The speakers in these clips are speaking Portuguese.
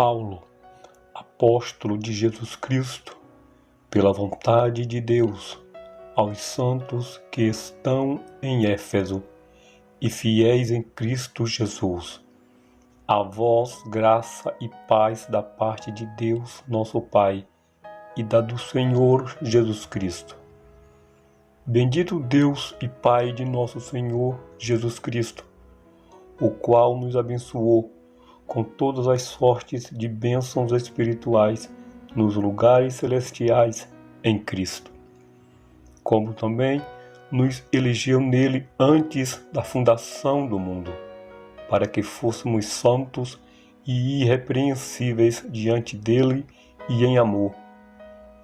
Paulo, apóstolo de Jesus Cristo, pela vontade de Deus, aos santos que estão em Éfeso e fiéis em Cristo Jesus. A vós graça e paz da parte de Deus, nosso Pai, e da do Senhor Jesus Cristo. Bendito Deus e Pai de nosso Senhor Jesus Cristo, o qual nos abençoou com todas as sortes de bênçãos espirituais nos lugares celestiais em Cristo, como também nos elegeu nele antes da fundação do mundo, para que fôssemos santos e irrepreensíveis diante dele e em amor,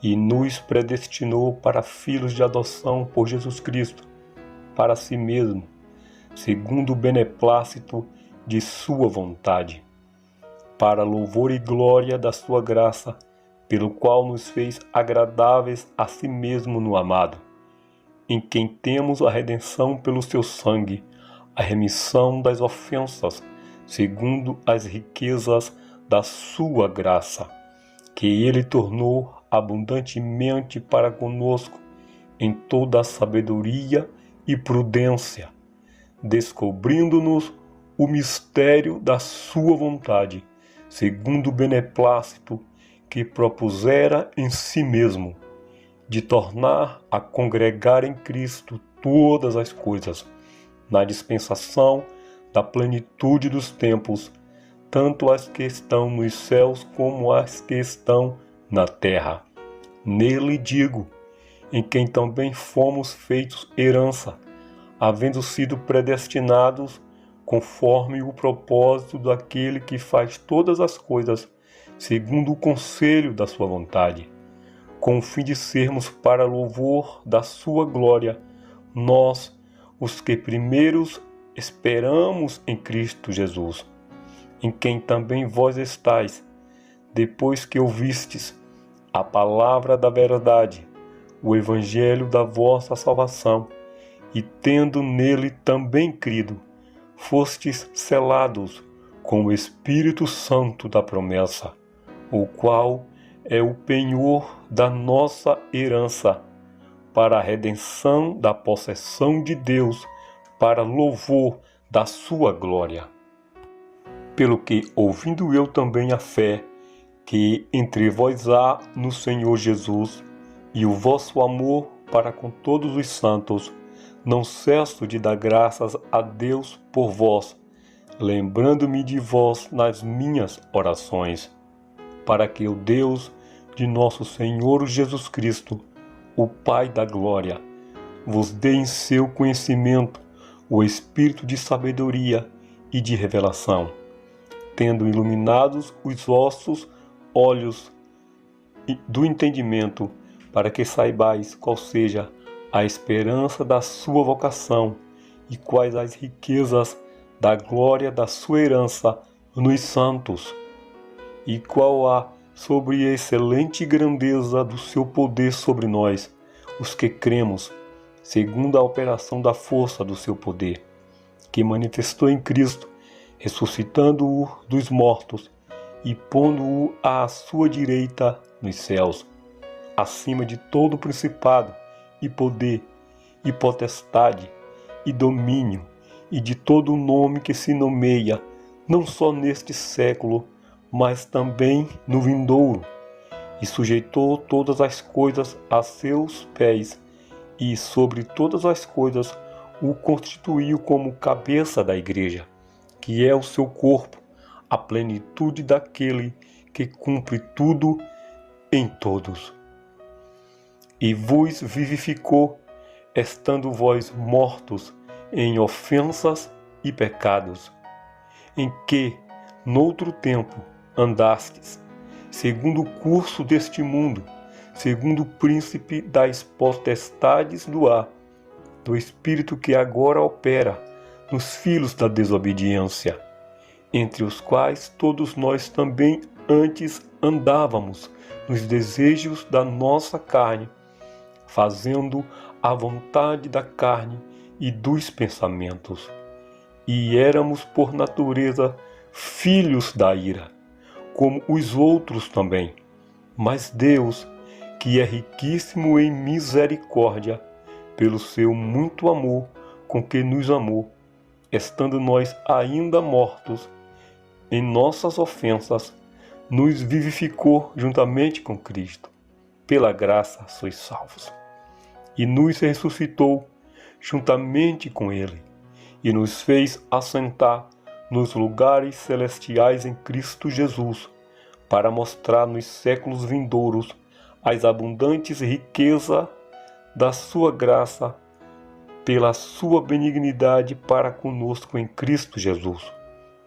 e nos predestinou para filhos de adoção por Jesus Cristo, para si mesmo, segundo o beneplácito de sua vontade, para louvor e glória da sua graça, pelo qual nos fez agradáveis a si mesmo no amado, em quem temos a redenção pelo seu sangue, a remissão das ofensas, segundo as riquezas da sua graça, que ele tornou abundantemente para conosco em toda a sabedoria e prudência, descobrindo-nos o mistério da sua vontade, segundo o beneplácito que propusera em si mesmo, de tornar a congregar em Cristo todas as coisas, na dispensação da plenitude dos tempos, tanto as que estão nos céus como as que estão na terra. Nele digo, em quem também fomos feitos herança, havendo sido predestinados conforme o propósito daquele que faz todas as coisas, segundo o conselho da sua vontade, com o fim de sermos para louvor da sua glória, nós, os que primeiros esperamos em Cristo Jesus, em quem também vós estáis, depois que ouvistes a palavra da verdade, o evangelho da vossa salvação, e tendo nele também crido, fostes selados com o Espírito Santo da promessa, o qual é o penhor da nossa herança, para a redenção da possessão de Deus, para louvor da sua glória. Pelo que, ouvindo eu também a fé que entre vós há no Senhor Jesus, e o vosso amor para com todos os santos, não cesso de dar graças a Deus por vós, lembrando-me de vós nas minhas orações, para que o Deus de nosso Senhor Jesus Cristo, o Pai da glória, vos dê em seu conhecimento o espírito de sabedoria e de revelação, tendo iluminados os vossos olhos do entendimento, para que saibais qual seja a esperança da sua vocação e quais as riquezas da glória da sua herança nos santos, e qual a sobreexcelente grandeza do seu poder sobre nós, os que cremos, segundo a operação da força do seu poder, que manifestou em Cristo, ressuscitando-o dos mortos e pondo-o à sua direita nos céus, acima de todo principado e poder e potestade e domínio e de todo o nome que se nomeia, não só neste século, mas também no vindouro, e sujeitou todas as coisas a seus pés, e sobre todas as coisas o constituiu como cabeça da igreja, que é o seu corpo, a plenitude daquele que cumpre tudo em todos. E vos vivificou, estando vós mortos em ofensas e pecados, em que, noutro tempo, andastes, segundo o curso deste mundo, segundo o príncipe das potestades do ar, do espírito que agora opera nos filhos da desobediência, entre os quais todos nós também antes andávamos nos desejos da nossa carne, fazendo a vontade da carne e dos pensamentos. E éramos por natureza filhos da ira, como os outros também. Mas Deus, que é riquíssimo em misericórdia, pelo seu muito amor com que nos amou, estando nós ainda mortos em nossas ofensas, nos vivificou juntamente com Cristo. Pela graça sois salvos. E nos ressuscitou juntamente com Ele, e nos fez assentar nos lugares celestiais em Cristo Jesus, para mostrar nos séculos vindouros as abundantes riquezas da sua graça, pela sua benignidade para conosco em Cristo Jesus.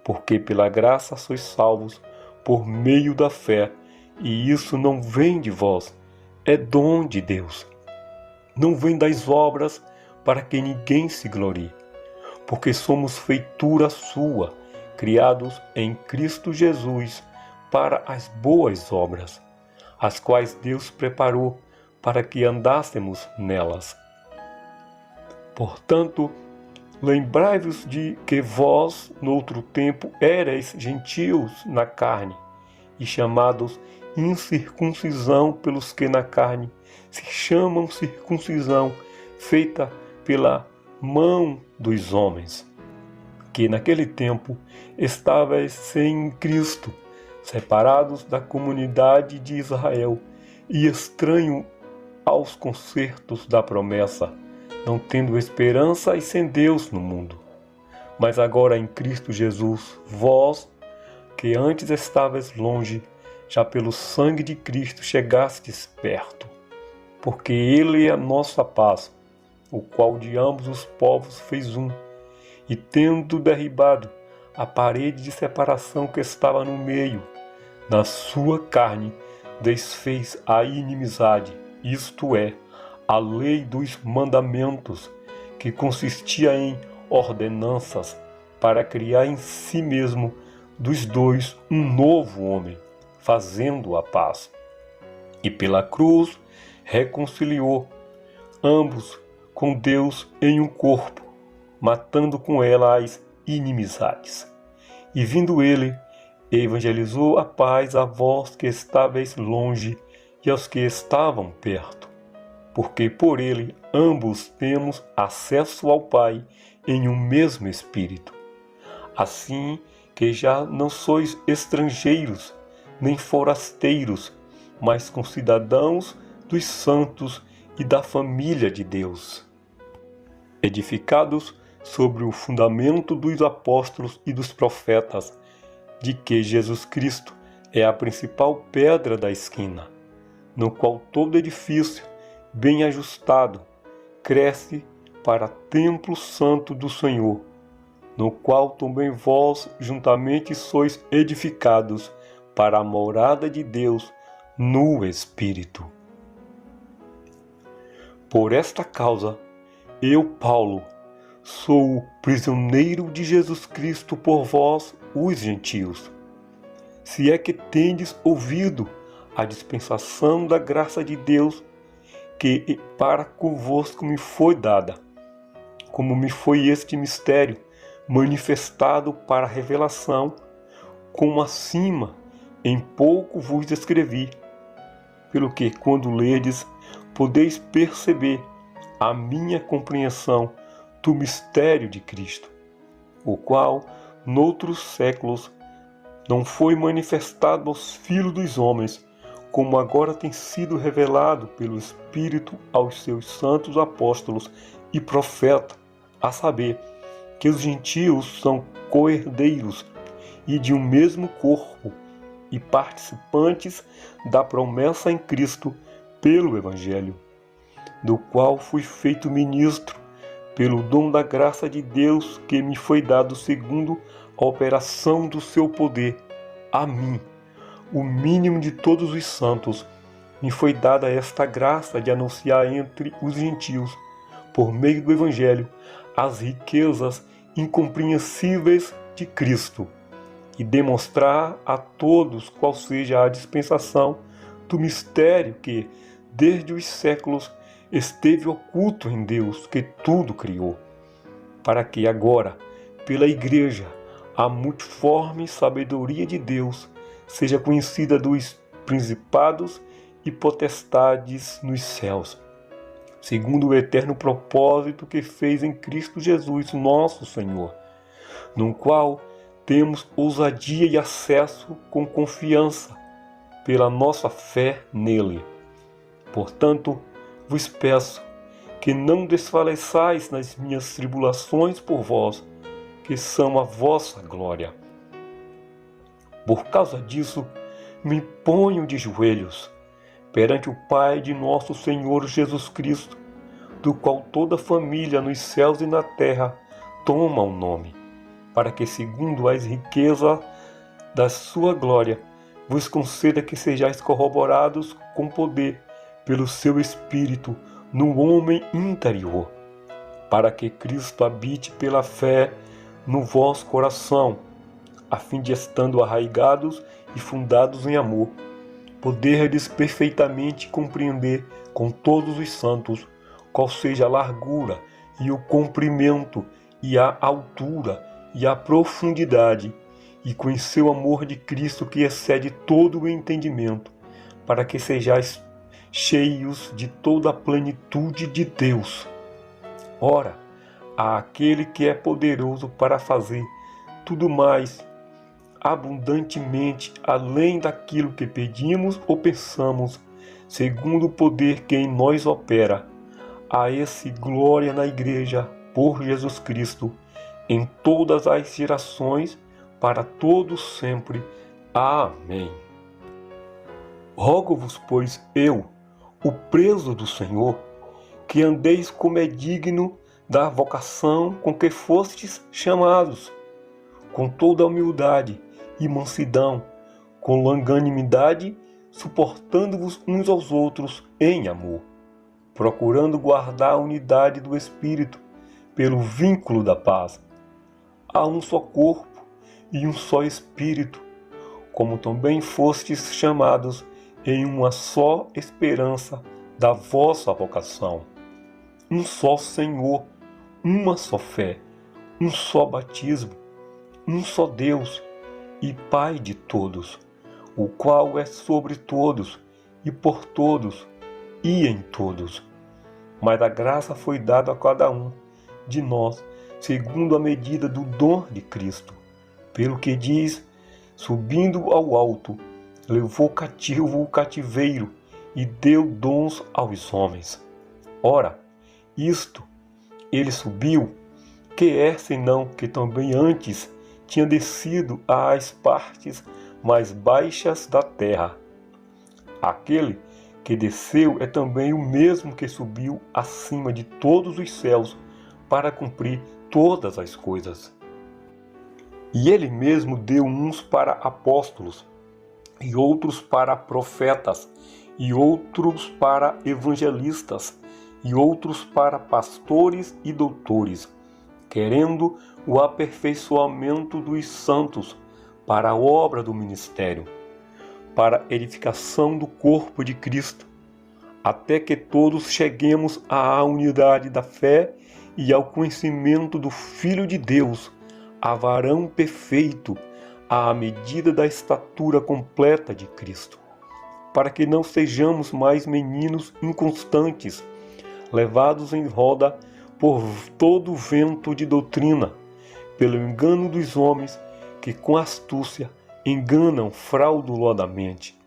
Porque pela graça sois salvos por meio da fé, e isso não vem de vós, é dom de Deus. Não vem das obras, para que ninguém se glorie, porque somos feitura sua, criados em Cristo Jesus para as boas obras, as quais Deus preparou para que andássemos nelas. Portanto, lembrai-vos de que vós, noutro tempo, éreis gentios na carne, e chamados incircuncisão pelos que na carne se chamam circuncisão, feita pela mão dos homens, que naquele tempo estavais sem Cristo, separados da comunidade de Israel e estranho aos concertos da promessa, não tendo esperança e sem Deus no mundo. Mas agora em Cristo Jesus, vós, que antes estavais longe, já pelo sangue de Cristo chegastes perto, porque Ele é a nossa paz, o qual de ambos os povos fez um, e tendo derribado a parede de separação que estava no meio, na sua carne desfez a inimizade, isto é, a lei dos mandamentos, que consistia em ordenanças, para criar em si mesmo dos dois um novo homem, fazendo a paz. E pela cruz reconciliou ambos com Deus em um corpo, matando com ela as inimizades. E vindo ele, evangelizou a paz a vós que estáveis longe e aos que estavam perto, porque por ele ambos temos acesso ao Pai em um mesmo Espírito. Assim que já não sois estrangeiros, nem forasteiros, mas concidadãos dos santos e da família de Deus, edificados sobre o fundamento dos apóstolos e dos profetas, de que Jesus Cristo é a principal pedra da esquina, no qual todo edifício, bem ajustado, cresce para templo santo do Senhor, no qual também vós juntamente sois edificados para a morada de Deus no Espírito. Por esta causa, eu, Paulo, sou o prisioneiro de Jesus Cristo por vós, os gentios. Se é que tendes ouvido a dispensação da graça de Deus, que para convosco me foi dada, como me foi este mistério, manifestado para revelação, como acima em pouco vos escrevi, pelo que, quando lerdes, podeis perceber a minha compreensão do mistério de Cristo, o qual, noutros séculos, não foi manifestado aos filhos dos homens, como agora tem sido revelado pelo Espírito aos seus santos apóstolos e profetas, a saber, que os gentios são co-herdeiros e de um mesmo corpo, e participantes da promessa em Cristo pelo Evangelho, do qual fui feito ministro pelo dom da graça de Deus que me foi dado segundo a operação do seu poder. A mim, o mínimo de todos os santos, me foi dada esta graça de anunciar entre os gentios, por meio do Evangelho, as riquezas incompreensíveis de Cristo, e demonstrar a todos qual seja a dispensação do mistério que, desde os séculos, esteve oculto em Deus, que tudo criou, para que agora, pela Igreja, a multiforme sabedoria de Deus seja conhecida dos principados e potestades nos céus, segundo o eterno propósito que fez em Cristo Jesus, nosso Senhor, no qual temos ousadia e acesso com confiança pela nossa fé nele. Portanto, vos peço que não desfaleçais nas minhas tribulações por vós, que são a vossa glória. Por causa disso, me ponho de joelhos perante o Pai de nosso Senhor Jesus Cristo, do qual toda família nos céus e na terra toma o nome, para que, segundo as riquezas da sua glória, vos conceda que sejais corroborados com poder pelo seu Espírito no homem interior, para que Cristo habite pela fé no vosso coração, a fim de, estando arraigados e fundados em amor, poderdes perfeitamente compreender com todos os santos qual seja a largura e o comprimento e a altura e a profundidade, e conhecer o amor de Cristo que excede todo o entendimento, para que sejais cheios de toda a plenitude de Deus. Ora, àquele que é poderoso para fazer tudo mais abundantemente além daquilo que pedimos ou pensamos, segundo o poder que em nós opera, a esse glória na Igreja por Jesus Cristo, em todas as gerações, para todos sempre. Amém. Rogo-vos, pois, eu, o preso do Senhor, que andeis como é digno da vocação com que fostes chamados, com toda a humildade e mansidão, com longanimidade, suportando-vos uns aos outros em amor, procurando guardar a unidade do Espírito pelo vínculo da paz. Há um só corpo e um só Espírito, como também fostes chamados em uma só esperança da vossa vocação. Um só Senhor, uma só fé, um só batismo, um só Deus e Pai de todos, o qual é sobre todos e por todos e em todos. Mas a graça foi dada a cada um de nós, segundo a medida do dom de Cristo. Pelo que diz, subindo ao alto, levou cativo o cativeiro e deu dons aos homens. Ora, isto ele subiu, que é senão que também antes tinha descido às partes mais baixas da terra. Aquele que desceu é também o mesmo que subiu acima de todos os céus para cumprir todas as coisas. E ele mesmo deu uns para apóstolos, e outros para profetas, e outros para evangelistas, e outros para pastores e doutores, querendo o aperfeiçoamento dos santos para a obra do ministério, para a edificação do corpo de Cristo, até que todos cheguemos à unidade da fé e ao conhecimento do Filho de Deus, a varão perfeito, à medida da estatura completa de Cristo, para que não sejamos mais meninos inconstantes, levados em roda por todo o vento de doutrina, pelo engano dos homens que com astúcia enganam fraudulosamente.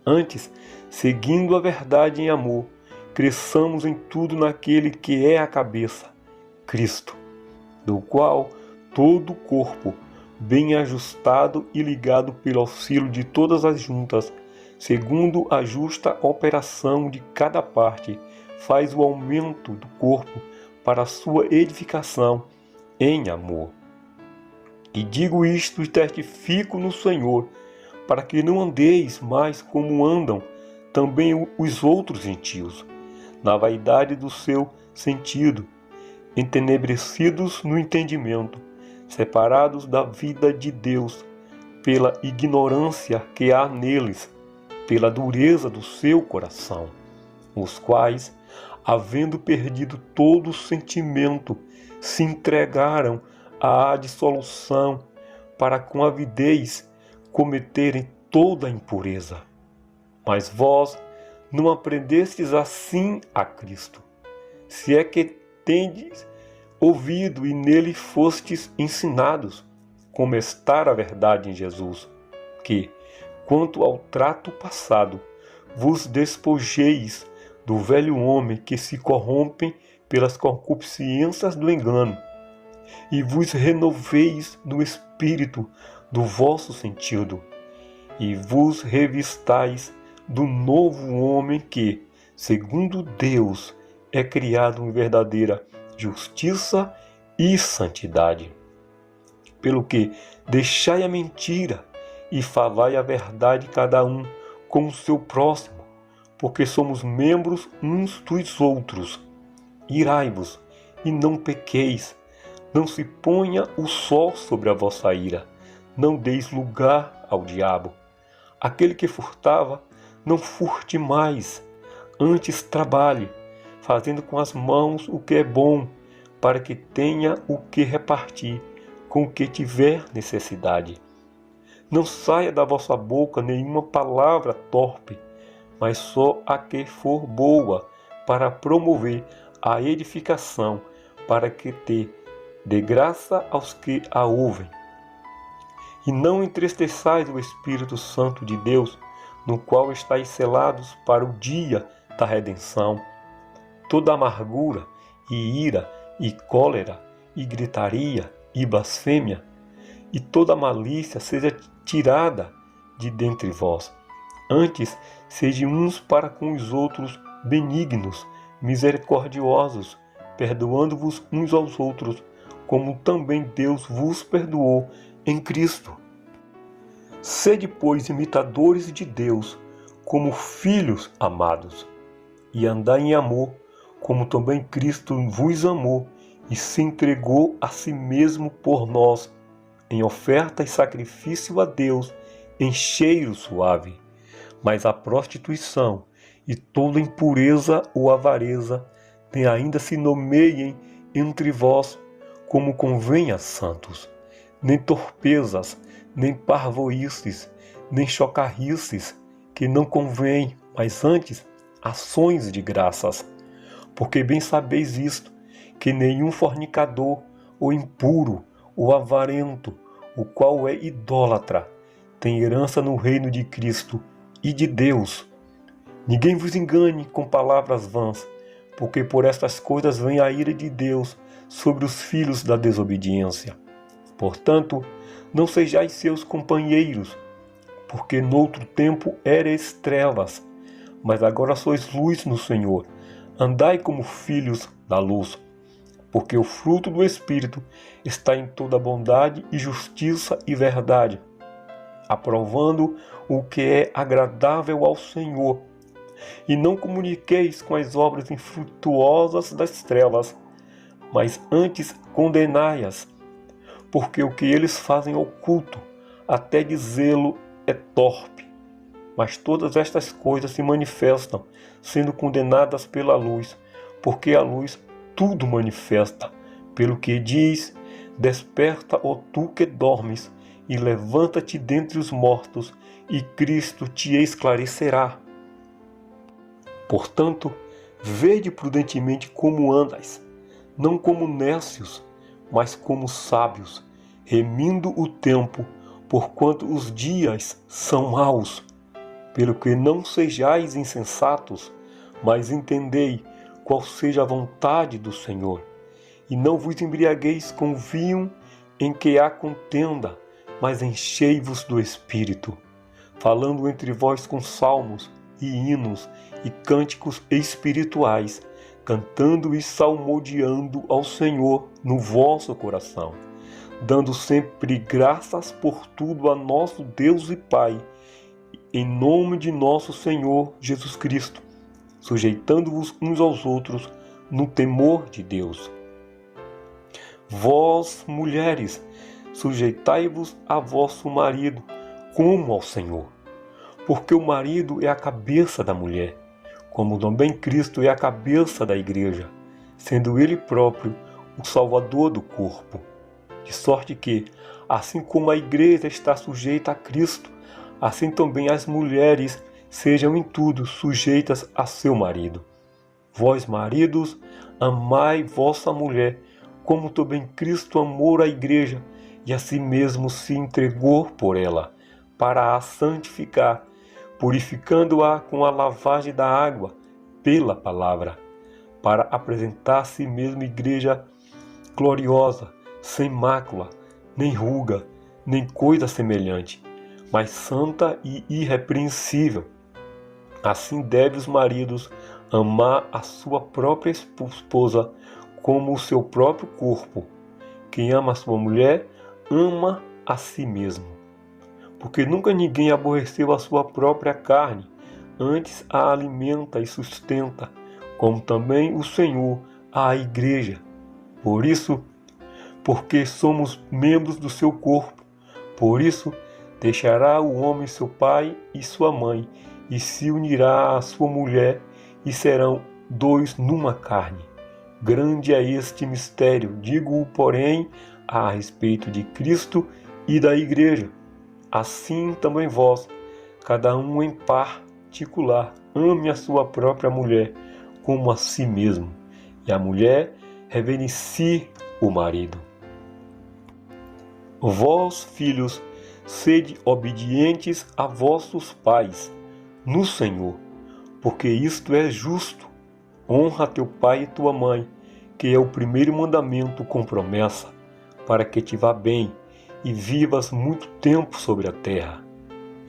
Antes, seguindo a verdade em amor, cresçamos em tudo naquele que é a cabeça, Cristo, do qual todo o corpo, bem ajustado e ligado pelo auxílio de todas as juntas, segundo a justa operação de cada parte, faz o aumento do corpo para a sua edificação em amor. E digo isto e testifico no Senhor, para que não andeis mais como andam também os outros gentios, na vaidade do seu sentido, entenebrecidos no entendimento, separados da vida de Deus, pela ignorância que há neles, pela dureza do seu coração, os quais, havendo perdido todo o sentimento, se entregaram à dissolução, para com avidez cometerem toda a impureza. Mas vós não aprendestes assim a Cristo, se é que tendes ouvido e nele fostes ensinados, como está a verdade em Jesus, que, quanto ao trato passado, vos despojeis do velho homem que se corrompe pelas concupiscências do engano, e vos renoveis no espírito do vosso sentido, e vos revistais do novo homem que, segundo Deus, é criado em verdadeira justiça e santidade. Pelo que deixai a mentira e falai a verdade cada um com o seu próximo, porque somos membros uns dos outros. Irai-vos e não pequeis, não se ponha o sol sobre a vossa ira, não deis lugar ao diabo. Aquele que furtava, não furte mais, antes trabalhe, fazendo com as mãos o que é bom, para que tenha o que repartir com o que tiver necessidade. Não saia da vossa boca nenhuma palavra torpe, mas só a que for boa, para promover a edificação, para que dê graça aos que a ouvem. E não entristeçais o Espírito Santo de Deus, no qual estáis selados para o dia da redenção. Toda amargura, e ira, e cólera, e gritaria, e blasfêmia, e toda malícia seja tirada de dentre vós. Antes, sede uns para com os outros benignos, misericordiosos, perdoando-vos uns aos outros, como também Deus vos perdoou em Cristo. Sede, pois, imitadores de Deus, como filhos amados, e andai em amor, como também Cristo vos amou e se entregou a si mesmo por nós, em oferta e sacrifício a Deus, em cheiro suave. Mas a prostituição e toda impureza ou avareza nem ainda se nomeiem entre vós, como convém a santos. Nem torpezas, nem parvoices, nem chocarrices, que não convém, mas antes ações de graças. Porque bem sabeis isto, que nenhum fornicador, ou impuro, ou avarento, o qual é idólatra, tem herança no reino de Cristo e de Deus. Ninguém vos engane com palavras vãs, porque por estas coisas vem a ira de Deus sobre os filhos da desobediência. Portanto, não sejais seus companheiros, porque noutro tempo eres trevas, mas agora sois luz no Senhor. Andai como filhos da luz, porque o fruto do Espírito está em toda bondade e justiça e verdade, aprovando o que é agradável ao Senhor. E não comuniqueis com as obras infrutuosas das trevas, mas antes condenai-as, porque o que eles fazem oculto, até dizê-lo, é torpe. Mas todas estas coisas se manifestam, sendo condenadas pela luz, porque a luz tudo manifesta. Pelo que diz: desperta, ó tu que dormes, e levanta-te dentre os mortos, e Cristo te esclarecerá. Portanto, vede prudentemente como andais, não como nécios, mas como sábios, remindo o tempo, porquanto os dias são maus. Pelo que não sejais insensatos, mas entendei qual seja a vontade do Senhor. E não vos embriagueis com vinho em que há contenda, mas enchei-vos do Espírito, falando entre vós com salmos e hinos e cânticos espirituais, cantando e salmodiando ao Senhor no vosso coração, dando sempre graças por tudo a nosso Deus e Pai, em nome de nosso Senhor Jesus Cristo, sujeitando-vos uns aos outros no temor de Deus. Vós, mulheres, sujeitai-vos a vosso marido, como ao Senhor. Porque o marido é a cabeça da mulher, como também Cristo é a cabeça da igreja, sendo ele próprio o Salvador do corpo. De sorte que, assim como a igreja está sujeita a Cristo, assim também as mulheres sejam em tudo sujeitas a seu marido. Vós, maridos, amai vossa mulher, como também Cristo amou a igreja, e a si mesmo se entregou por ela, para a santificar, purificando-a com a lavagem da água, pela palavra, para apresentar a si mesmo igreja gloriosa, sem mácula, nem ruga, nem coisa semelhante, mas santa e irrepreensível. Assim devem os maridos amar a sua própria esposa como o seu próprio corpo. Quem ama a sua mulher, ama a si mesmo. Porque nunca ninguém aborreceu a sua própria carne, antes a alimenta e sustenta, como também o Senhor a igreja. Por isso, porque somos membros do seu corpo, por isso deixará o homem seu pai e sua mãe, e se unirá à sua mulher, e serão dois numa carne. Grande é este mistério, digo-o, porém, a respeito de Cristo e da igreja. Assim também vós, cada um em particular, ame a sua própria mulher como a si mesmo, e a mulher reverencie o marido. Vós, filhos, sede obedientes a vossos pais, no Senhor, porque isto é justo. Honra teu pai e tua mãe, que é o primeiro mandamento com promessa, para que te vá bem e vivas muito tempo sobre a terra.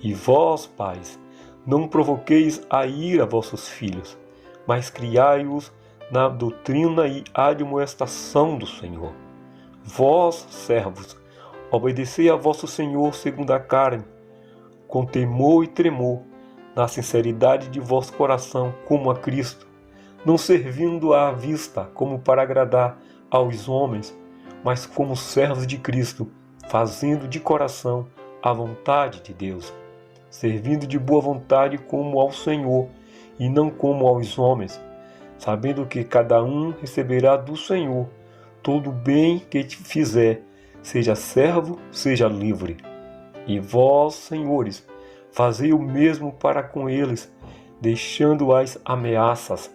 E vós, pais, não provoqueis a ira vossos filhos, mas criai-os na doutrina e admoestação do Senhor. Vós, servos, obedecei a vosso Senhor segundo a carne, com temor e tremor, na sinceridade de vosso coração, como a Cristo, não servindo à vista como para agradar aos homens, mas como servos de Cristo, fazendo de coração a vontade de Deus, servindo de boa vontade como ao Senhor, e não como aos homens, sabendo que cada um receberá do Senhor todo o bem que te fizer, seja servo, seja livre. E vós, senhores, fazei o mesmo para com eles, deixando as ameaças,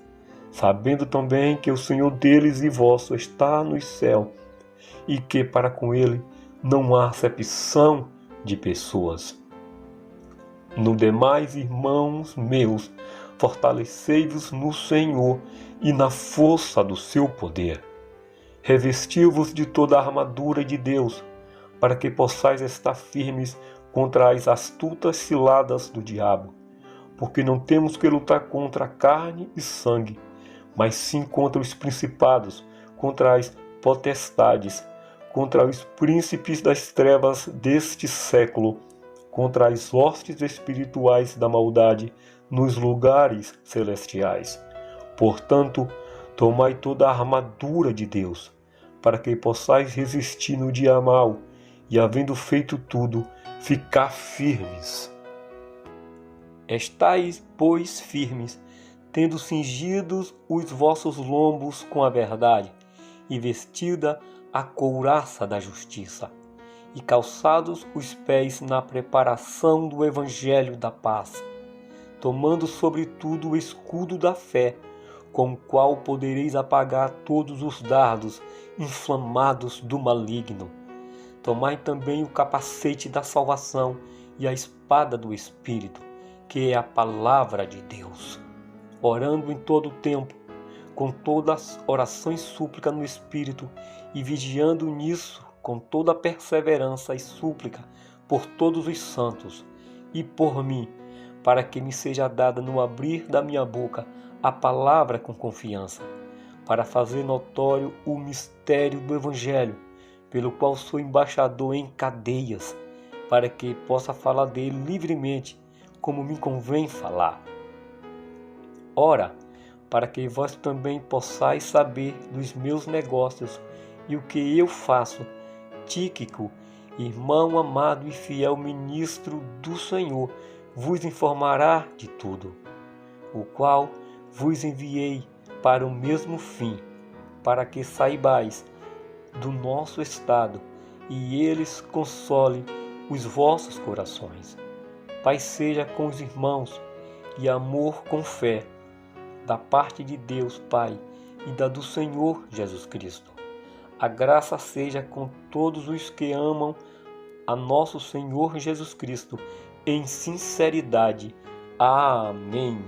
sabendo também que o Senhor deles e vosso está no céu, e que para com ele não há acepção de pessoas. No demais, irmãos meus, fortalecei-vos no Senhor e na força do seu poder. Revesti-vos de toda a armadura de Deus, para que possais estar firmes contra as astutas ciladas do diabo. Porque não temos que lutar contra a carne e sangue, mas sim contra os principados, contra as potestades, contra os príncipes das trevas deste século, contra as hostes espirituais da maldade nos lugares celestiais. Portanto, tomai toda a armadura de Deus, para que possais resistir no dia mau, e havendo feito tudo, ficar firmes. Estais, pois, firmes, tendo cingidos os vossos lombos com a verdade, e vestida a couraça da justiça, e calçados os pés na preparação do evangelho da paz, tomando sobretudo o escudo da fé, com o qual podereis apagar todos os dardos inflamados do maligno. Tomai também o capacete da salvação e a espada do Espírito, que é a palavra de Deus, orando em todo o tempo, com todas as orações e súplica no Espírito, e vigiando nisso com toda a perseverança e súplica por todos os santos, e por mim, para que me seja dada no abrir da minha boca a palavra com confiança, para fazer notório o mistério do Evangelho, pelo qual sou embaixador em cadeias, para que possa falar dele livremente, como me convém falar. Ora, para que vós também possais saber dos meus negócios e o que eu faço, Tíquico, irmão amado e fiel ministro do Senhor, vos informará de tudo, o qual vos enviei para o mesmo fim, para que saibais do nosso estado, e eles consolem os vossos corações. Paz seja com os irmãos e amor com fé, da parte de Deus Pai e da do Senhor Jesus Cristo. A graça seja com todos os que amam a nosso Senhor Jesus Cristo em sinceridade. Amém.